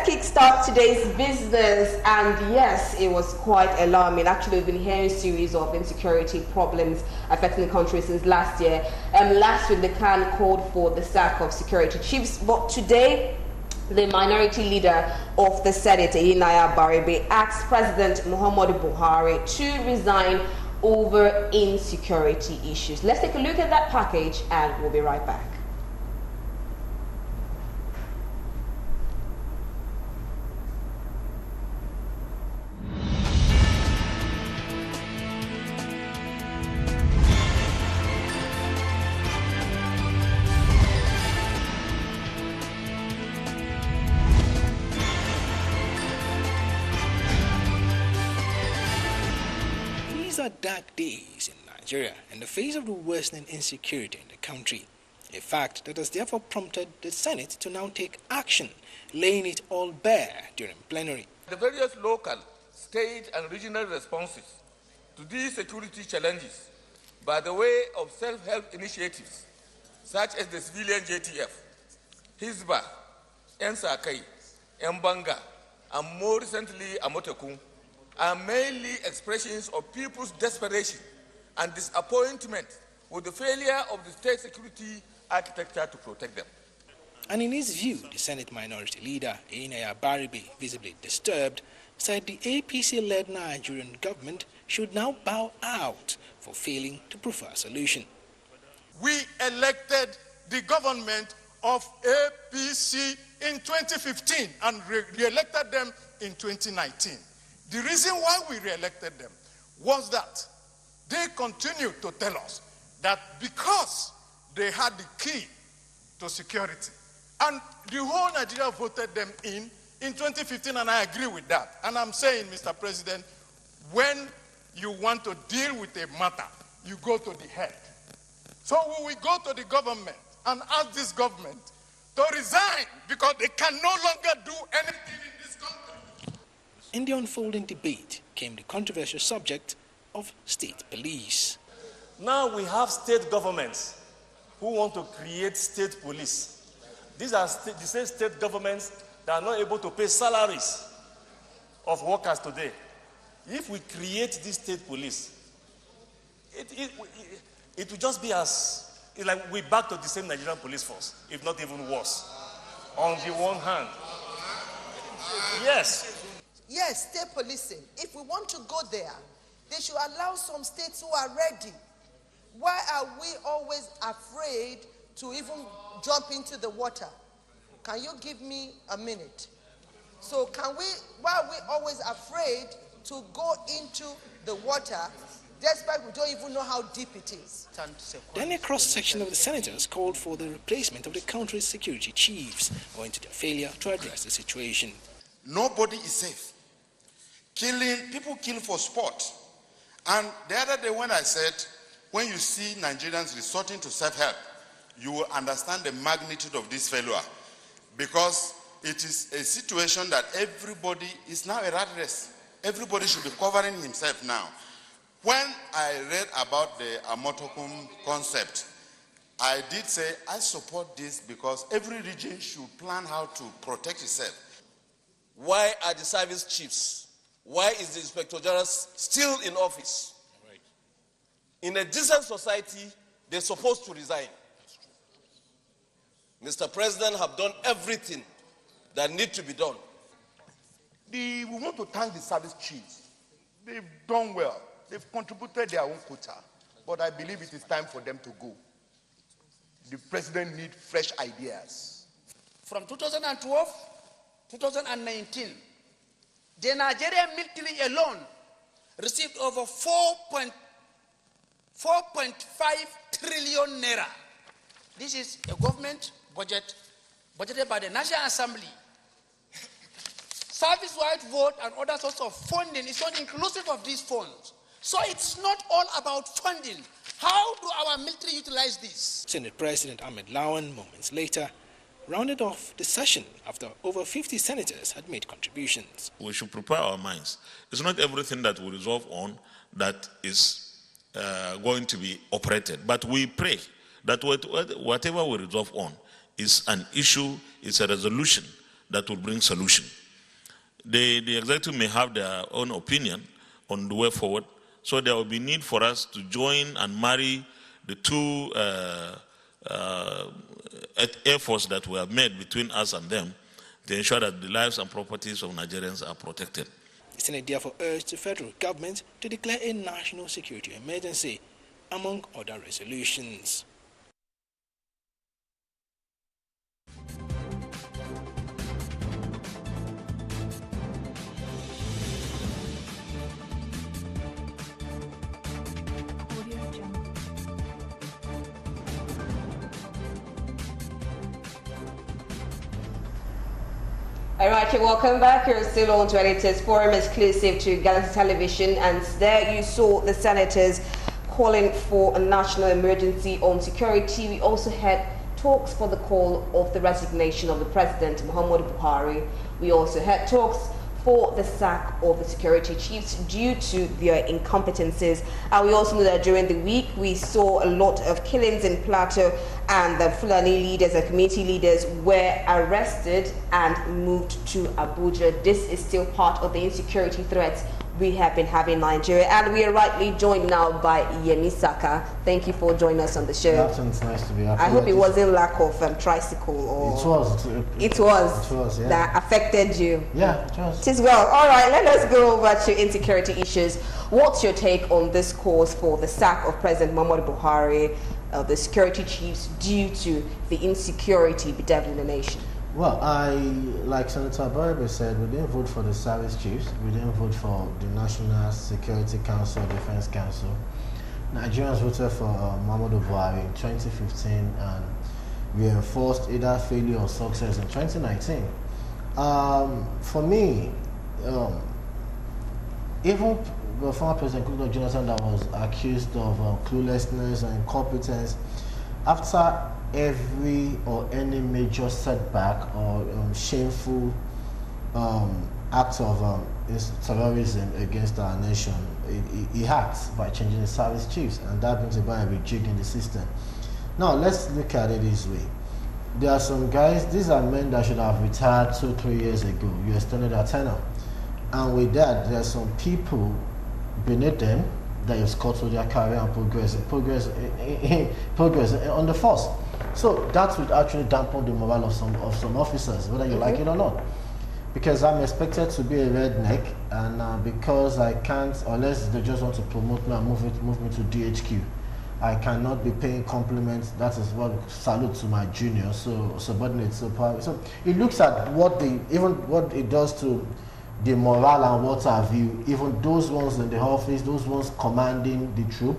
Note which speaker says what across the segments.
Speaker 1: Let's kickstart today's business, and yes, it was quite alarming. Actually, we've been hearing a series of insecurity problems affecting the country since last year. Last week, the CAN called for the sack of security chiefs, but today, the minority leader of the Senate, Buhari, asked President Muhammadu Buhari to resign over insecurity issues. Let's take a look at that package, and we'll be right back.
Speaker 2: These are dark days in Nigeria in the face of the worsening insecurity in the country, a fact that has therefore prompted the Senate to now take action, laying it all bare during plenary.
Speaker 3: The various local, state and regional responses to these security challenges by the way of self-help initiatives such as the civilian JTF, Hizbah, Ensakai, Mbanga, and more recently Amotekun, are mainly expressions of people's desperation and disappointment with the failure of the state security architecture to protect them.
Speaker 2: And in his view, the Senate Minority Leader, Buhari, visibly disturbed, said the APC-led Nigerian government should now bow out for failing to prefer a solution.
Speaker 4: We elected the government of APC in 2015 and re-elected them in 2019. The reason why we re-elected them was that they continued to tell us that because they had the key to security, and the whole Nigeria voted them in 2015, and I agree with that. And I'm saying, Mr. President, when you want to deal with a matter, you go to the head. So we will go to the government and ask this government to resign because they can no longer do anything in this country.
Speaker 2: In the unfolding debate came the controversial subject of state police.
Speaker 5: Now we have state governments who want to create state police. These are the same state governments that are not able to pay salaries of workers today. If we create this state police, it will just be as, like we're back to the same Nigerian police force, if not even worse, on the one hand. Yes.
Speaker 6: Yes, state policing. If we want to go there, they should allow some states who are ready. Why are we always afraid to even jump into the water? Can you give me a minute? So why are we always afraid to go into the water, despite we don't even know how deep it is?
Speaker 2: Then a cross-section of the senators called for the replacement of the country's security chiefs, owing to their failure to address the situation.
Speaker 7: Nobody is safe. People kill for sport. And the other day when I said, when you see Nigerians resorting to self-help, you will understand the magnitude of this failure. Because it is a situation that everybody is now a rat race. Everybody should be covering himself now. When I read about the Amotokum concept, I did say, I support this because every region should plan how to protect itself.
Speaker 8: Why are the service chiefs? Why is the Inspector General still in office? Right. In a decent society, they're supposed to resign. Mr. President have done everything that need to be done.
Speaker 4: We want to thank the service chiefs. They've done well. They've contributed their own quota. But I believe it is time for them to go. The president needs fresh ideas.
Speaker 9: From 2012, 2019, the Nigerian military alone received over 4.5 trillion naira. This is a government budget budgeted by the National Assembly. Service-wide vote and other sorts of funding is not inclusive of these funds. So it's not all about funding. How do our military utilize this?
Speaker 2: Senate President Ahmed Lawan, moments later, rounded off the session after over 50 senators had made contributions.
Speaker 10: We should prepare our minds. It's not everything that we resolve on that is going to be operated, but we pray that whatever we resolve on is an issue, is a resolution that will bring solution. The executive may have their own opinion on the way forward, so there will be need for us to join and marry the two efforts that were made between us and them to ensure that the lives and properties of Nigerians are protected.
Speaker 2: The Senate therefore urged the federal government to declare a national security emergency, among other resolutions.
Speaker 1: All right, welcome back. You're still on to Editors Forum, exclusive to Galaxy Television, and there you saw the senators calling for a national emergency on security. We also had talks for the call of the resignation of the president, Muhammadu Buhari. We also had talks for the sack of the security chiefs due to their incompetences. And we also know that during the week we saw a lot of killings in Plateau, and the Fulani leaders and community leaders were arrested and moved to Abuja. This is still part of the insecurity threats we have been having in Nigeria, and we are rightly joined now by Yemi Saka. Thank you for joining us on the show.
Speaker 11: It's nice to be here.
Speaker 1: I hope it wasn't lack of tricycle or... It was, yeah. That affected you.
Speaker 11: Yeah, it was.
Speaker 1: It is well. All right, let us go over to insecurity issues. What's your take on this cause for the sack of President Muhammadu Buhari, the security chiefs, due to the insecurity bedeviling the nation?
Speaker 11: Well, like Senator Buhari said, we didn't vote for the service chiefs. We didn't vote for the National Security Council, Defense Council. Nigerians voted for Muhammadu Buhari in 2015, and we enforced either failure or success in 2019. For me, even the former President Goodluck Jonathan that was accused of cluelessness and incompetence, after every or any major setback or shameful act of terrorism against our nation, he acts by changing the service chiefs, and that brings about a rejig in the system. Now let's look at it this way. There are some guys, these are men that should have retired 2-3 years ago. You extended their tenure, and with that there are some people beneath them that you've cut through their career and progress on the force. So that would actually dampen the morale of some officers, whether you like it or not. Because I'm expected to be a redneck, and because I can't, unless they just want to promote me and move me to DHQ, I cannot be paying compliments. That is what salute to my junior, so subordinates. So it looks at what it does to the morale and what have you, even those ones in the office, those ones commanding the troop.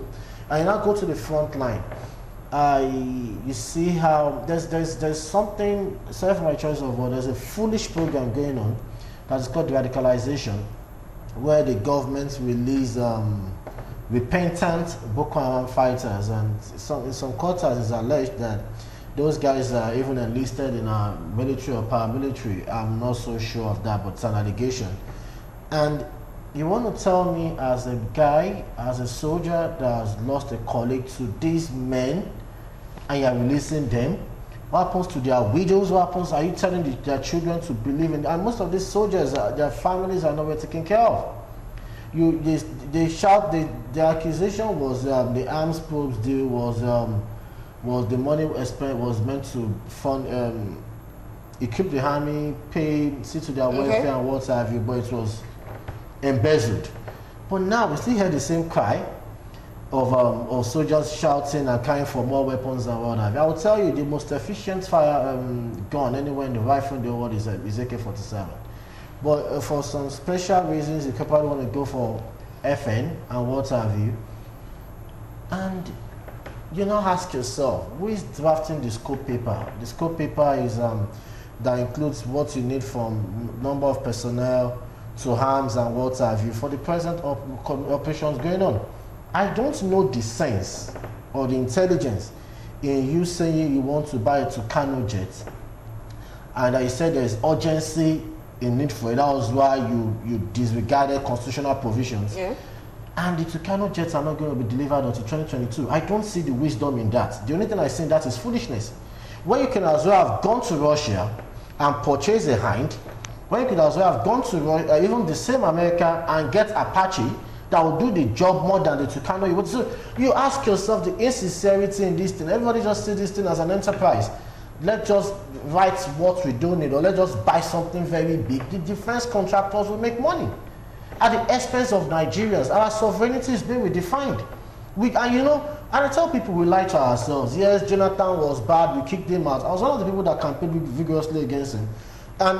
Speaker 11: And you now go to the front line. You see how there's something, sorry for my choice of word, there's a foolish program going on that is called radicalization, where the government release repentant Boko Haram fighters, and in some quarters it's alleged that those guys are even enlisted in our military or paramilitary. I'm not so sure of that, but it's an allegation. And you want to tell me, as a guy, as a soldier that has lost a colleague to these men, and you're releasing them? What happens to their widows? What happens? Are you telling their children to believe in? And most of these soldiers, their families are nowhere taken care of. They shout. The accusation was the arms probes deal was the money spent was meant to fund, equip the army, see to their welfare and what have you, but it was embezzled. But now we still hear the same cry of soldiers shouting and crying for more weapons and what have you. I will tell you, the most efficient fire gun anywhere in the rifle in the world is AK-47. But for some special reasons, you probably want to go for FN and what have you. And you now ask yourself, who is drafting the scope paper? The scope paper is that includes what you need from number of personnel to arms and what have you for the present operations going on. I don't know the sense or the intelligence in you saying you want to buy a Tucano jet, and you said there's urgency in need for it. That was why you disregarded constitutional provisions. Yeah. And the Tucano jets are not going to be delivered until 2022. I don't see the wisdom in that. The only thing I see in that is foolishness. Where you can as well have gone to Russia, and purchase a hind, when you could as well have gone to even the same America and get Apache that will do the job more than the Tucano. So you ask yourself the insincerity in this thing. Everybody just sees this thing as an enterprise. Let's just write what we don't need, or let's just buy something very big. The defense contractors will make money at the expense of Nigerians. Our sovereignty is being redefined. And I tell people we lie to ourselves. Yes, Jonathan was bad, we kicked him out. I was one of the people that campaigned vigorously against him. And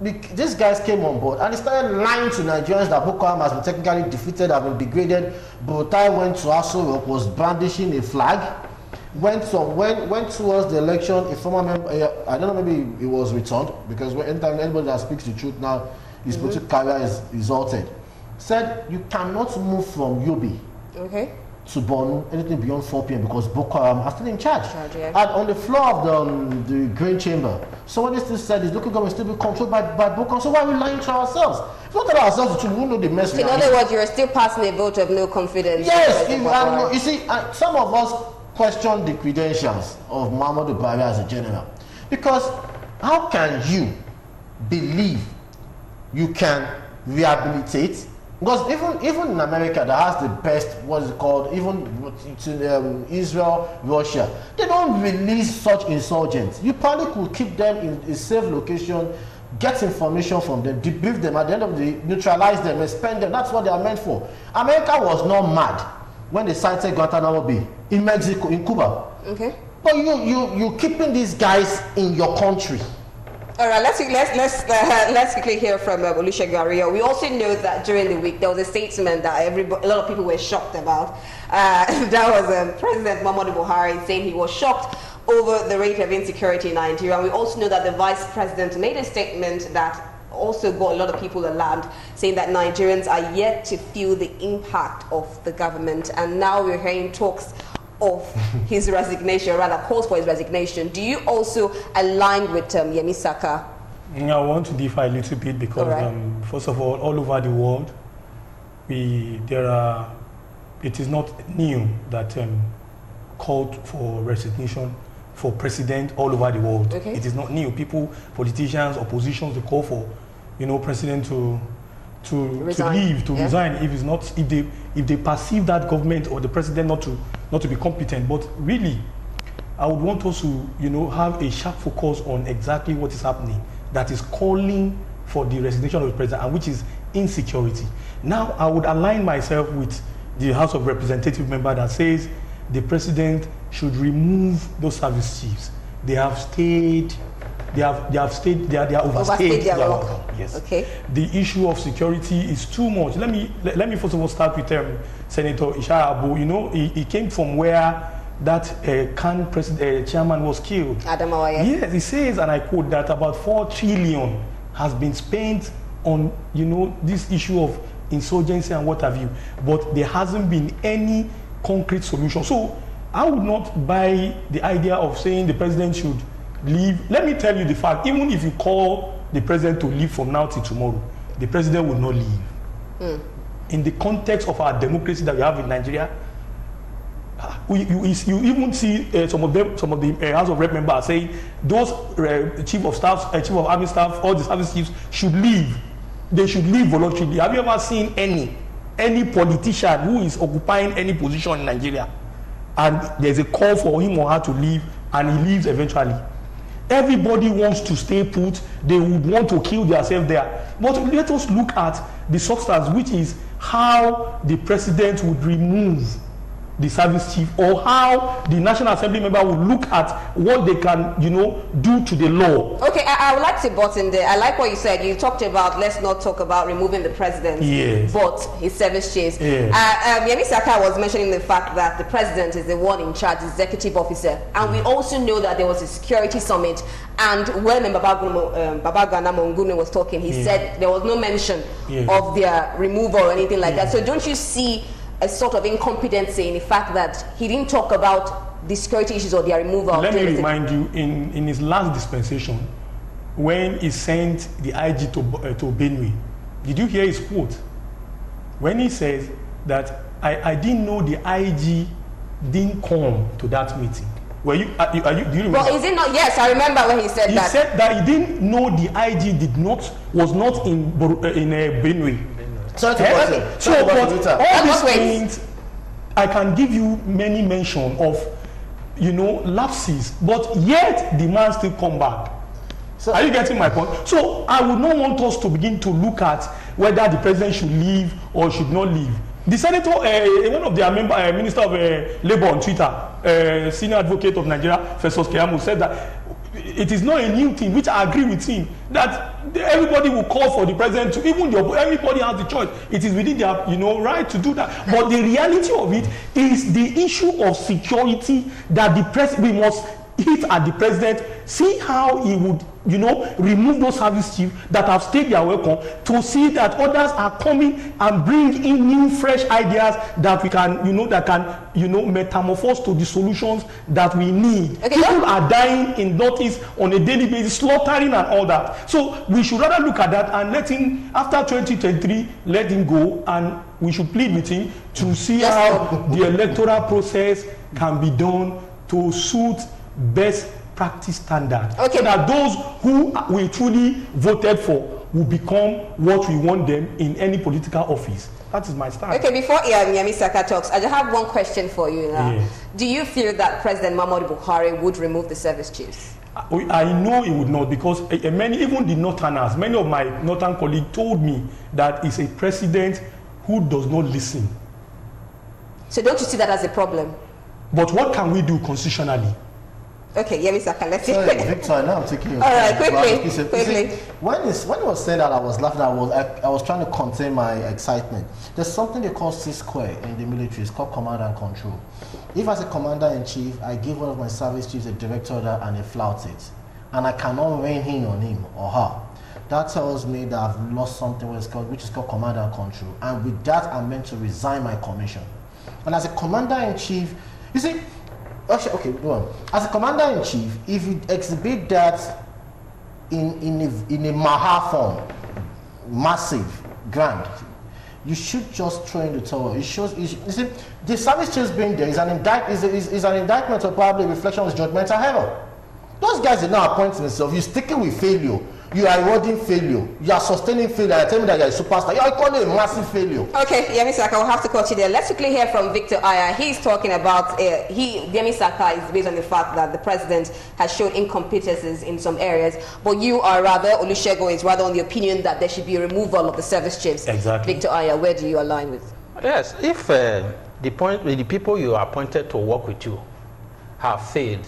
Speaker 11: these guys came on board and they started lying to Nigerians that Boko Haram has been technically defeated, have been degraded. Buhari went to Aso Rock, was brandishing a flag. Went towards the election, a former member, I don't know, maybe it was returned, because anytime anybody that speaks the truth now, his political career is exalted. Said you cannot move from Yobe to Borno anything beyond 4 p.m. because Boko Haram are still in charge. And on the floor of the Green Chamber, somebody still said this local government still be controlled by Boko Haram. So why are we lying to ourselves? If we don't tell ourselves the truth, we won't know the mess.
Speaker 1: In other words, you're still passing a vote of no confidence.
Speaker 11: Yes, you see, some of us question the credentials of Muhammadu Buhari as a general, because how can you believe you can rehabilitate? Because even in America that has the best, what is it called, even Israel, Russia, they don't release such insurgents. You probably could keep them in a safe location, get information from them, debrief them, at the end of the day, neutralize them, expend them. That's what they are meant for. America was not mad when they cited Guantanamo Bay in Mexico, in Cuba. Okay. But you keeping these guys in your country.
Speaker 1: All right, let's quickly hear from Olusegun Ariyo. We also know that during the week there was a statement that a lot of people were shocked about. That was President Muhammadu Buhari saying he was shocked over the rate of insecurity in Nigeria. And we also know that the Vice President made a statement that also got a lot of people alarmed, saying that Nigerians are yet to feel the impact of the government. And now we're hearing talks of his resignation, rather calls for his resignation. Do you also align with Yemi Saka?
Speaker 12: I want to differ a little bit because, first of all over the world, it is not new that called for resignation for president all over the world. Okay. It is not new. People, politicians, oppositions, they call for, president to leave, to resign if they perceive that government or the president not to be competent. But really, I would want us to have a sharp focus on exactly what is happening that is calling for the resignation of the president, and which is insecurity. Now I would align myself with the House of Representative member that says the president should remove those service chiefs. They have stayed. They are overstayed their welcome. Yes. Okay. The issue of security is too much. Let me first of all start with Senator Ishaya Abu. He came from where that CAN chairman was killed. Adamawa. Yes. He says, and I quote, that about 4 trillion has been spent on this issue of insurgency and what have you, but there hasn't been any concrete solution. So I would not buy the idea of saying the president should leave. Let me tell you the fact, even if you call the president to leave from now till tomorrow, the president will not leave. In the context of our democracy that we have in Nigeria, you even see some of the House of Rep members are saying those chief of army staff, all the service chiefs should leave. They should leave voluntarily. Have you ever seen any politician who is occupying any position in Nigeria and there's a call for him or her to leave and he leaves eventually? Everybody wants to stay put. They would want to kill themselves there. But let us look at the substance, which is how the president would remove the service chief, or how the National Assembly member would look at what they can, do to the law. Okay,
Speaker 1: I would like to butt in there. I like what you said. You talked about, let's not talk about removing the president, but his service chiefs. Yemi Saka was mentioning the fact that the president is the one in charge, executive officer. And we also know that there was a security summit, and when Babagana Monguno was talking, he said there was no mention of their removal or anything like that. So don't you see a sort of incompetency in the fact that he didn't talk about the security issues or their removal?
Speaker 12: Let me remind you, in his last dispensation, when he sent the IG to Benue, did you hear his quote? When he says that I didn't know the IG didn't come to that meeting. Were you? Do you remember?
Speaker 1: Well, is it not? Yes, I remember when he said that.
Speaker 12: He said that he didn't know the IG was not in Benue.
Speaker 11: Sorry to cut you.
Speaker 12: So, but all these things, I can give you many mention of, lapses, but yet the man still come back. So, are you getting my point? So I would not want us to begin to look at whether the president should leave or should not leave. The senator, one of their minister of labor on Twitter, senior advocate of Nigeria, Festus Keyamo, said that it is not a new thing, which I agree with him, that everybody will call for the president to, everybody has the choice. It is within their right to do that. But the reality of it is the issue of security that we must hit at the president, see how he would remove those service chiefs that have stayed their welcome, to see that others are coming and bring in new fresh ideas that we can metamorphose to the solutions that we need. Okay, people are dying in Northeast on a daily basis, slaughtering and all that. So we should rather look at that and let him, after 2023, let him go, and we should plead with him to see how the electoral process can be done to suit best practice standard, okay, so that those who we truly voted for will become what we want them in any political office. That is my style. Okay, before
Speaker 1: Yemi Saka talks, I just have one question for you now.
Speaker 12: Yes.
Speaker 1: Do you feel that President Muhammadu Buhari would remove the service chiefs?
Speaker 12: I know he would not, because even the Northerners, many of my Northern colleagues told me that he's a president who does not listen.
Speaker 1: So don't you see that as a problem?
Speaker 12: But what can we do constitutionally?
Speaker 1: Okay, Yemi Saka, let's see.
Speaker 11: Sorry, Victor, now I'm taking you.
Speaker 1: All right, quickly.
Speaker 11: When it was said that, I was laughing. I was trying to contain my excitement. There's something they call C-square in the military. It's called command and control. If as a commander-in-chief, I give one of my service chiefs a direct order and they flout it, and I cannot rein in on him or her, that tells me that I've lost something which is called command and control. And with that, I'm meant to resign my commission. And as a commander-in-chief, you see, okay, go on. As a commander-in-chief, if you exhibit that in a Maha form, massive, grand, you should just throw in the towel. It shows. You see, the service chiefs being there is an indictment or probably a reflection of judgmental error. Those guys did not appoint themselves. You're sticking with failure. You are rewarding failure. You are sustaining failure. I tell me that you're a superstar. You are calling a massive failure.
Speaker 1: Okay, Yemi Saka, we'll have to cut you there. Let's quickly hear from Victor Aya. He's talking about, Yemi Saka is based on the fact that the president has shown incompetences in some areas, but you are rather, Olusegun is rather on the opinion that there should be a removal of the service chiefs.
Speaker 12: Exactly.
Speaker 1: Victor Aya, where do you align with?
Speaker 13: Yes, if the people you are appointed to work with you have failed,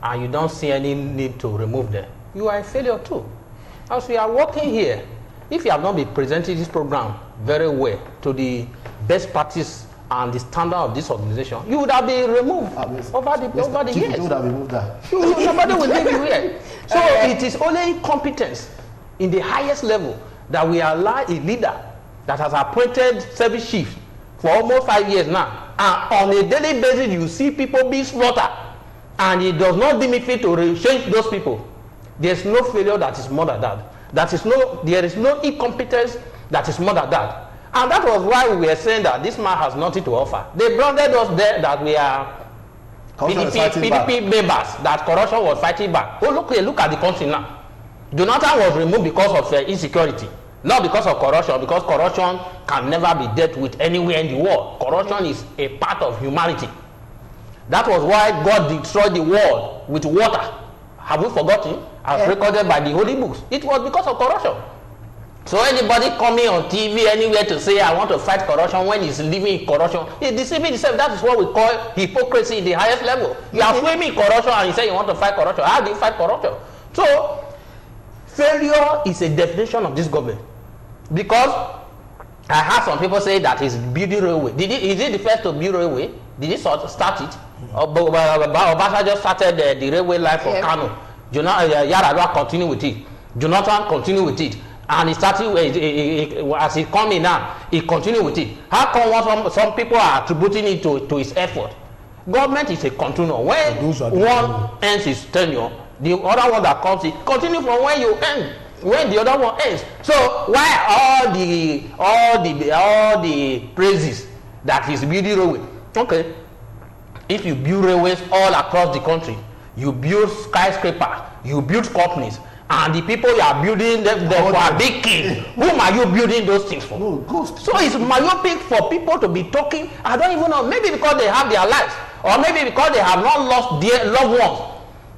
Speaker 13: and you don't see any need to remove them, you are a failure too. As we are working here, if you have not been presenting this program very well to the best practice and the standard of this organization, you would have been removed over the years.
Speaker 11: You would have removed that.
Speaker 13: Nobody will leave you here. So it is only incompetence in the highest level that we allow a leader that has appointed service chiefs for almost 5 years now, and on a daily basis you see people being slaughtered, and it does not deem it fit to change those people. There's no failure that is more than that. There is no incompetence that is more than that. And that was why we were saying that this man has nothing to offer. They branded us there that we are PDP members, that corruption was fighting back. Oh, look at the country now. Jonathan was removed because of insecurity, not because of corruption, because corruption can never be dealt with anywhere in the world. Corruption is a part of humanity. That was why God destroyed the world with water. Have we forgotten? As recorded by the holy books. It was because of corruption. So anybody coming on TV anywhere to say I want to fight corruption when he's living in corruption, he's deceiving himself. That is what we call hypocrisy in the highest level. You are swimming in corruption and you say you want to fight corruption. How do you fight corruption? So failure is a definition of this government. Because I heard some people say that he's building railway. Is he the first to build railway? Did he start it? Obasa just started the railway line for Kano. Yaradua continued with it. Jonathan continued with it. And he started, as he come in now, he continued with it. How come some people are attributing it to his effort? Government is a continuum. When one ends his tenure, the other one that comes in continue from where you end, when the other one ends. So why all the praises that he's building railway? Okay. if you build railways all across the country, you build skyscrapers, you build companies, and the people you are building them for a big king, whom are you building those things for?
Speaker 11: No, ghost.
Speaker 13: So it's myopic for people to be talking. I don't even know, maybe because they have their lives, or maybe because they have not lost their loved ones.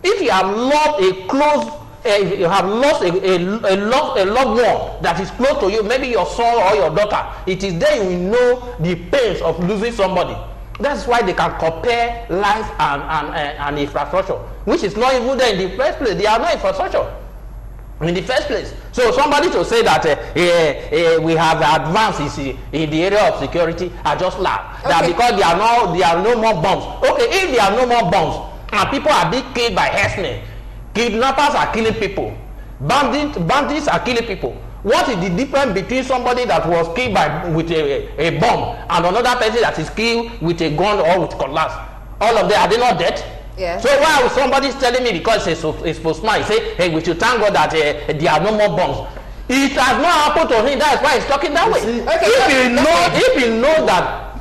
Speaker 13: If you have lost a close, you have lost a loved one that is close to you, maybe your son or your daughter, it is then you will know the pains of losing somebody. That's why they can compare life and infrastructure, which is not even there in the first place. They are not infrastructure in the first place. So somebody to say that we have advanced in the area of security, I just laugh. That because there are no more bombs. Okay, if there are no more bombs and people are being killed by herdsmen, kidnappers are killing people, bandits are killing people. What is the difference between somebody that was killed with a bomb and another person that is killed with a gun or with cutlass? All of them, are they not dead?
Speaker 1: Yeah.
Speaker 13: So why would somebody telling me because it's postman, say, hey, we should thank God that there are no more bombs? It has not happened to him. That's why he's talking that way. Okay, if you know that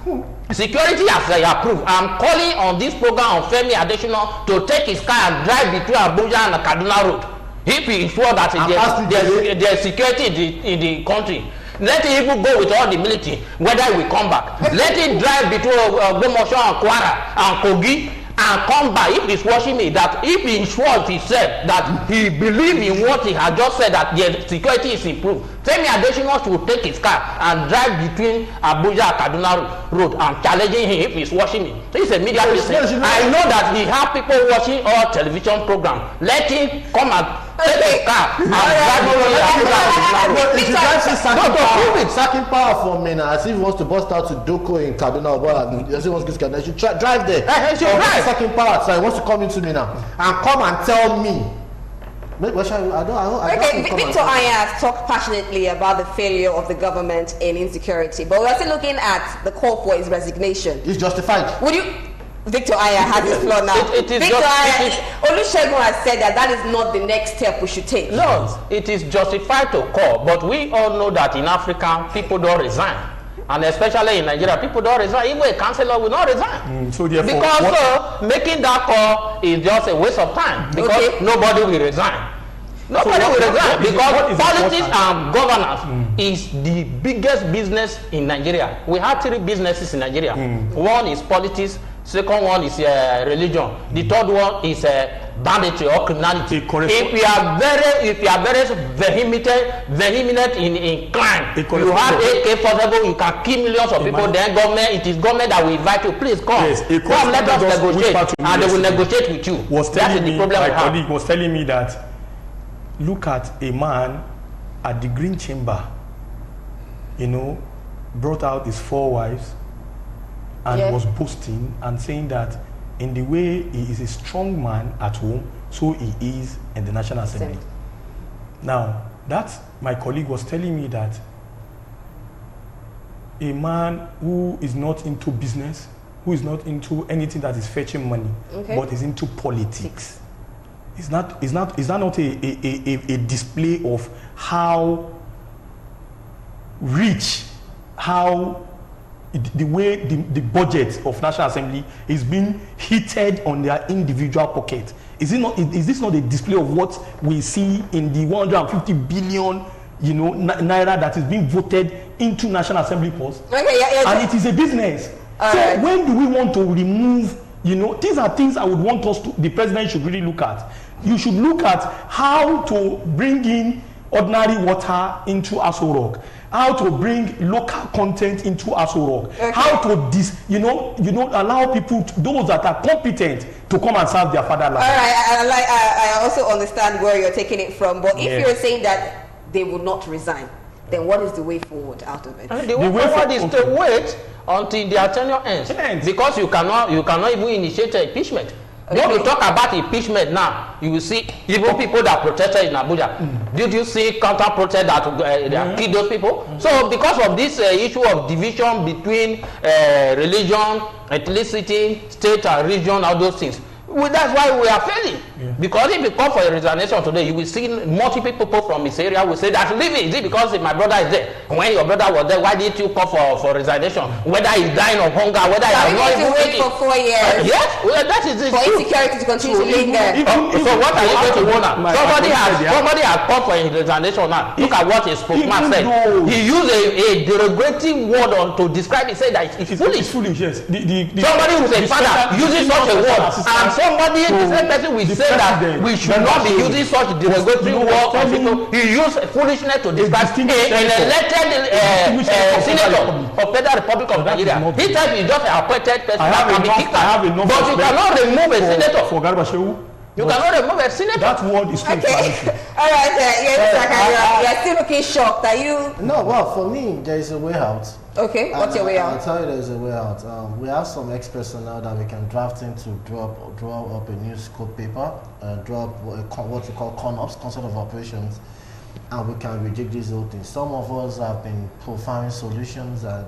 Speaker 13: security has approved, I'm calling on this program on Femi Adesina to take his car and drive between Abuja and Kaduna Road. If he ensure that there's security in the country, let him even go with all the military, whether he will come back. Let him drive between Gomosho and Kwara and Kogi and come back. If he's watching me, that if he ensures himself that he believes in what he has just said, that the security is improved, Femi Adesina should take his car and drive between Abuja and Kaduna Road and challenging him if he's watching me. So he's a media person. I know that he have people watching all television programs. Let him come and take his car and drive between Abuja and
Speaker 11: Sacking power from me now, as if he wants to bust out to Doko in Kaduna or as he wants to get Kaduna. He should drive there. Sacking power, so he wants to come into me now and come and tell me.
Speaker 1: Victor Aya has talked passionately about the failure of the government in insecurity, but we're still looking at the call for his resignation.
Speaker 11: It's justified.
Speaker 1: Would you? Victor Aya has his floor now. Olusegun has said that is not the next step we should take.
Speaker 13: No, it is justified to call, but we all know that in Africa, people don't resign. And especially in Nigeria, people don't resign. Even a councillor will not resign.
Speaker 12: So therefore,
Speaker 13: because making that call is just a waste of time. Because nobody will resign. Nobody will resign. Because politics and governance is the biggest business in Nigeria. We have 3 businesses in Nigeria. One is politics. Second one is religion. The third one is banditry or criminality. If you are very vehement in crime, you have AK-47, you can kill millions of people. Then it is government that will invite you. Please come, come, let us negotiate, and they will negotiate with you. That is the problem.
Speaker 12: My colleague was telling me that look at a man at the Green Chamber, brought out his 4 wives. And was boasting and saying that in the way he is a strong man at home, so he is in the National Assembly. Now, my colleague was telling me that a man who is not into business, who is not into anything that is fetching money, but is into politics, is that not a display of how rich, how the way the budget of National Assembly is being heated on their individual pocket? Is this not a display of what we see in the 150 billion naira that is being voted into National Assembly posts? And it is a business. So when do we want to remove, these are things I would want the president should really look at. You should look at how to bring in ordinary water into Aso Rock, how to bring local content into Aso Rock, how to allow people, those that are competent, to come and serve their fatherland.
Speaker 1: All right, I also understand where you're taking it from, but if you're saying that they will not resign, then what is the way forward out of it?
Speaker 13: The way forward is to wait until their tenure ends, because you cannot even initiate an impeachment. When we talk about impeachment now, you will see even people that protested in Abuja. Did you see counter protest that killed those people? So because of this issue of division between religion, ethnicity, state and region, all those things, that's why we are failing.
Speaker 12: Yeah.
Speaker 13: Because if you call for a resignation today, you will see multiple people from his area will say that leave it. Is it because my brother is there? When your brother was there, why did you call for resignation? Whether he's dying of hunger, whether he's not even
Speaker 1: wait for 4 years.
Speaker 13: Yes, well, that is it.
Speaker 1: For insecurity to continue to linger.
Speaker 13: So what are you going to want now? Somebody has called for his resignation now. Look at what his spokesman said. He used a derogatory word to describe it. Said that it's foolish.
Speaker 12: It's foolish, yes.
Speaker 13: Somebody who's a father using such a word, and somebody, the same person will say that we should not be using such derogatory word on people. He used foolishness to describe an elected senator of Federal Republic of Nigeria. He said he's just an appointed person that can be kicked out. But you cannot remove a senator.
Speaker 12: For Garba Shehu.
Speaker 13: You cannot remove a senator.
Speaker 12: That word is called
Speaker 1: okay. All right, yes, you're still looking shocked. Are you?
Speaker 11: No, well, for me, there is a way out.
Speaker 1: Okay, what's your way out?
Speaker 11: I'll tell you there's a way out. We have some experts now that we can draft in to draw up a new scope paper, draw up what we call CONOPS, Concept of Operations, and we can reject these whole things. Some of us have been profiling solutions and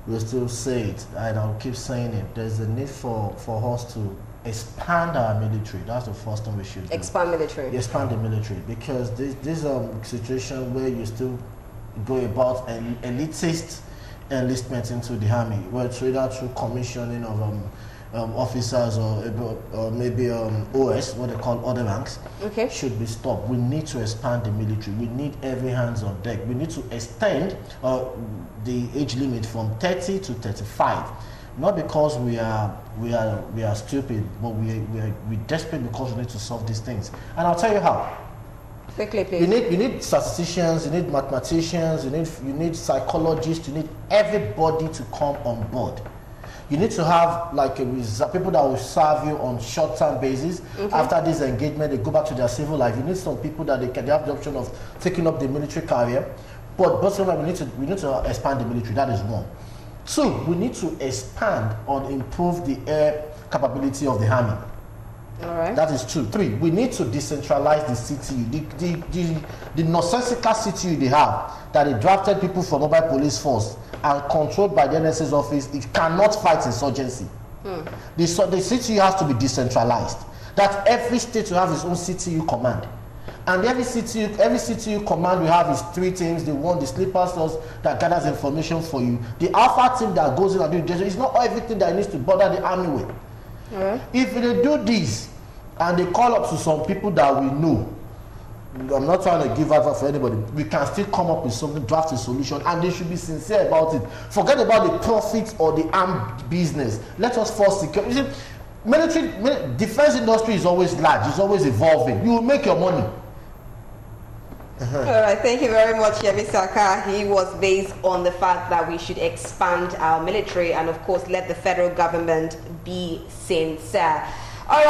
Speaker 11: we'll still say it, and I'll keep saying it. There's a need for us to expand our military. That's the first thing we should do.
Speaker 1: Expand military.
Speaker 11: Expand the military, because this situation where you still go about an elitist enlistment into the army, where it's either through commissioning of officers or maybe OS, what they call other ranks, should be stopped. We need to expand the military. We need every hands on deck. We need to extend the age limit from 30 to 35. Not because we are stupid, but we're desperate because we need to solve these things. And I'll tell you how.
Speaker 1: Quickly, please.
Speaker 11: You need statisticians, you need mathematicians, you need psychologists, you need everybody to come on board. You need to have like people that will serve you on short-term basis. After this engagement, they go back to their civil life. You need some people that they have the option of taking up the military career. But bottom line, we need to expand the military. That is one. Two, we need to expand or improve the air capability of the army.
Speaker 1: All right.
Speaker 11: That is two. Three, we need to decentralize the CTU. The nonsensical CTU they have, that they drafted people from mobile police force and controlled by the NSS office, it cannot fight insurgency. The CTU has to be decentralized. That every state will have its own CTU command. And every CTU command we have is three things. The one, the sleeper cells that gathers information for you. The alpha team that goes in and does it's not everything that needs to bother the army with. If they do this and they call up to some people that we know, I'm not trying to give advice for anybody, we can still come up with something, draft a solution, and they should be sincere about it. Forget about the profits or the armed business. Let us first secure. You see, military defense industry is always large, it's always evolving. You will make your money.
Speaker 1: All right, thank you very much, Yemi Saka. He was based on the fact that we should expand our military and, of course, let the federal government be sincere.